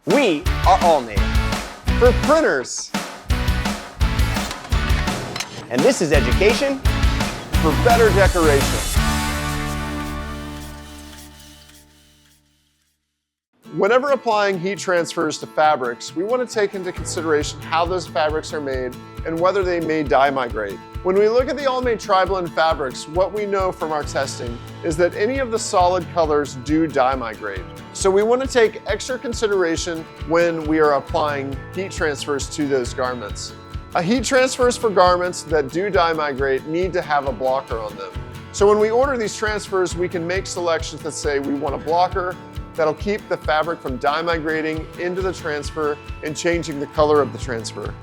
We are Allmade for printers. And this is education for better decoration. Whenever applying heat transfers to fabrics, we want to take into consideration how those fabrics are made and whether they may dye migrate. When we look at the Allmade tri-blend fabrics, what we know from our testing is that any of the solid colors do dye migrate. So we want to take extra consideration when we are applying heat transfers to those garments. Heat transfers for garments that do dye migrate need to have a blocker on them. So when we order these transfers, we can make selections that say we want a blocker that'll keep the fabric from dye migrating into the transfer and changing the color of the transfer.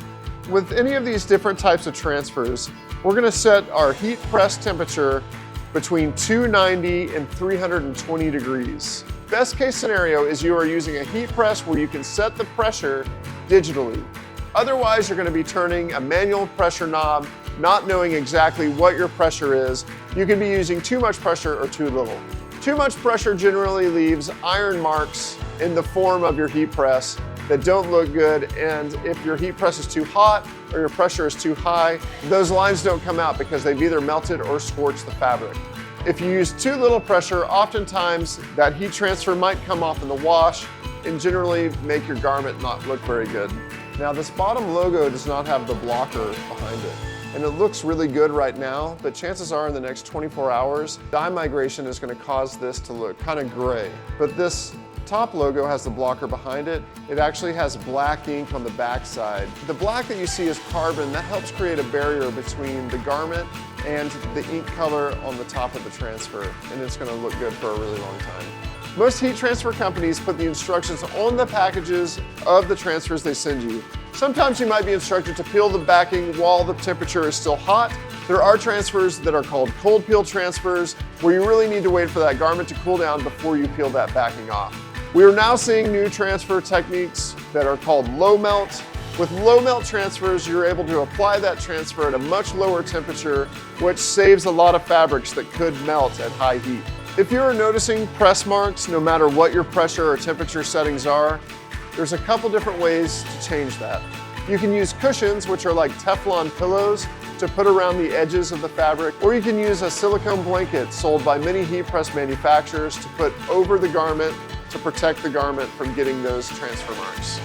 With any of these different types of transfers, we're going to set our heat press temperature between 290 and 320 degrees. Best case scenario is you are using a heat press where you can set the pressure digitally. Otherwise, you're going to be turning a manual pressure knob, not knowing exactly what your pressure is. You can be using too much pressure or too little. Too much pressure generally leaves iron marks in the form of your heat press that don't look good, and if your heat press is too hot or your pressure is too high, those lines don't come out because they've either melted or scorched the fabric. If you use too little pressure, oftentimes that heat transfer might come off in the wash and generally make your garment not look very good. Now, this bottom logo does not have the blocker behind it. And it looks really good right now, but chances are in the next 24 hours, dye migration is going to cause this to look kind of gray. But this top logo has the blocker behind it. It actually has black ink on the back side. The black that you see is carbon. That helps create a barrier between the garment and the ink color on the top of the transfer, and it's going to look good for a really long time. Most heat transfer companies put the instructions on the packages of the transfers they send you. Sometimes you might be instructed to peel the backing while the temperature is still hot. There are transfers that are called cold peel transfers, where you really need to wait for that garment to cool down before you peel that backing off. We are now seeing new transfer techniques that are called low melt. With low melt transfers, you're able to apply that transfer at a much lower temperature, which saves a lot of fabrics that could melt at high heat. If you're noticing press marks, no matter what your pressure or temperature settings are, there's a couple different ways to change that. You can use cushions, which are like Teflon pillows, to put around the edges of the fabric, or you can use a silicone blanket sold by many heat press manufacturers to put over the garment to protect the garment from getting those transfer marks.